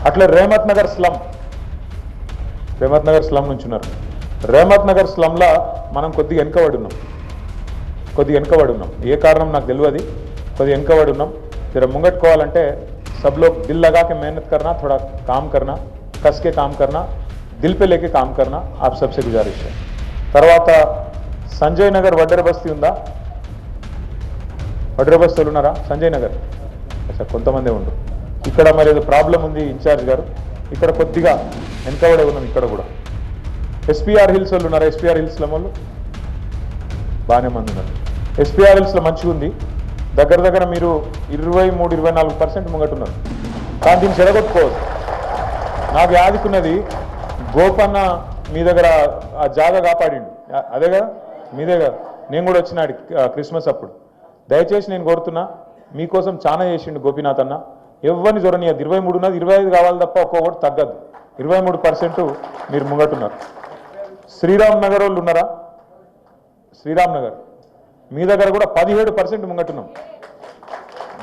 అట్లా రేమత్ నగర్ స్లమ్ నుంచి ఉన్నారు. రేమత్ నగర్ స్లమ్లా మనం కొద్దిగా వెనుకబడి ఉన్నాం. ఏ కారణం నాకు తెలియదు, కొద్దిగా వెనుకబడి ఉన్నాం. జర ముంగట్టుకోవాలంటే सब लोग दिल लगा के मेहनत करना, थोड़ा काम करना, कस के काम करना, दिल पे लेके काम करना, आप सबसे गुजारिश है. తర్వాత సంజయ్ నగర్ వడ్డెర బస్తీ ఉందా? వడ్డెర బస్తీలు ఉన్నారా సంజయ్ నగర్? అచ్చా, కొంతమంది ఉండు. ఇక్కడ మరి ఏదో ప్రాబ్లం ఉంది ఇన్ఛార్జ్ గారు, ఇక్కడ కొద్దిగా వెనకబడే ఉన్నాం. ఇక్కడ కూడా ఎస్పీఆర్ హిల్స్ వాళ్ళు ఉన్నారా? ఎస్పీఆర్ హిల్స్లో వాళ్ళు బాగానే మంది ఉన్నారు. ఎస్పీఆర్ హిల్స్లో మంచిగా ఉంది. దగ్గర మీరు 23-24% ముంగట్టున్నారు. కానీ దీన్ని చెడగొట్టుకోవద్దు. నాకు యాదికున్నది గోపన్న మీ దగ్గర ఆ జాగా కాపాడిండు, అదే కదా మీదే కదా. నేను కూడా వచ్చినాడు క్రిస్మస్ అప్పుడు. దయచేసి నేను కోరుతున్నా, మీకోసం చాలా చేసిండు గోపీనాథ్ అన్న. ఎవరిని చూడనియద్దు. 23 ఉన్నది, 25 కావాలి తప్ప ఒక్కొక్కటి తగ్గద్దు. 23% మీరు ముంగట్టున్నారు. శ్రీరామ్ నగర్ వాళ్ళు ఉన్నారా? శ్రీరామ్ నగర్ మీ దగ్గర కూడా 17% ముంగట్టున్నాం.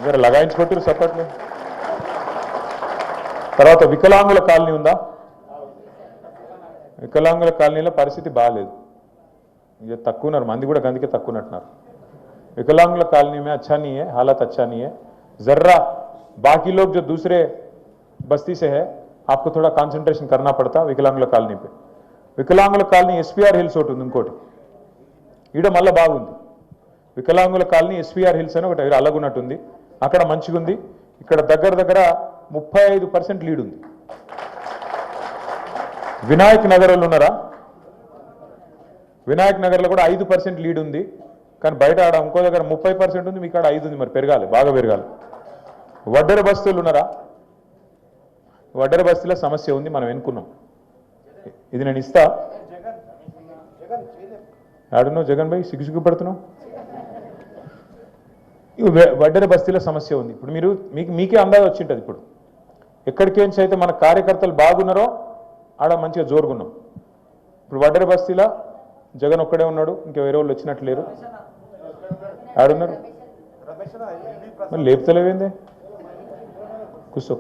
మీరు లగాయించుకొట్టిరు సపట్లు. తర్వాత వికలాంగుల కాలనీ ఉందా? వికలాంగుల కాలనీలో పరిస్థితి బాగాలేదు, ఇక తక్కువ ఉన్నారు మంది కూడా, గందుకే తక్కువ ఉన్నట్టున్నారు. विकलांगुल कॉलोनी में अच्छा नहीं है, हालत अच्छा नहीं है. जर्रा बाकी लोग जो दूसरे बस्ती से है, आपको थोड़ा कंसंट्रेशन करना पड़ता विकलांगुल कॉलोनी पे. विकलांगुल कॉलोनी एसपीआर हिल्स ఒకటి ఉంది, ఇంకోటి ఈడ మళ్ళీ బాగుంది. వికలాంగుల కాలనీ ఎస్పీఆర్ హిల్స్ అని ఒకటి అలాగున్నట్టుంది, అక్కడ మంచిగా ఉంది. ఇక్కడ దగ్గర 35% లీడ్ ఉంది. వినాయక్ నగర్ వాళ్ళు ఉన్నారా? వినాయక్ నగర్లో కూడా 5% లీడ్ ఉంది. కానీ బయట ఆడ ఇంకో దగ్గర 30% ఉంది, మీకు ఆడ 5 ఉంది. మరి పెరగాలి, బాగా పెరగాలి. వడ్డెర బస్తీలు ఉన్నారా? వడ్డెర బస్తీలో సమస్య ఉంది, మనం ఎన్నుకున్నాం. ఇది నేను ఇస్తా. ఆడున్నావు జగన్ భాయ్, సిగ్గు పడుతున్నావు. వడ్డెర బస్తీలో సమస్య ఉంది. ఇప్పుడు మీకే అందాజ వచ్చింటుంది. ఇప్పుడు ఎక్కడికేంచి అయితే మన కార్యకర్తలు బాగున్నారో ఆడ మంచిగా జోరుగున్నాం. ఇప్పుడు వడ్డెర బస్తీలో జగన్ ఒక్కడే ఉన్నాడు, ఇంకా వేరే వాళ్ళు వచ్చినట్లు లేరు. ఆడున్నారు మరి లేపుతలేవేందే? కూర్చో.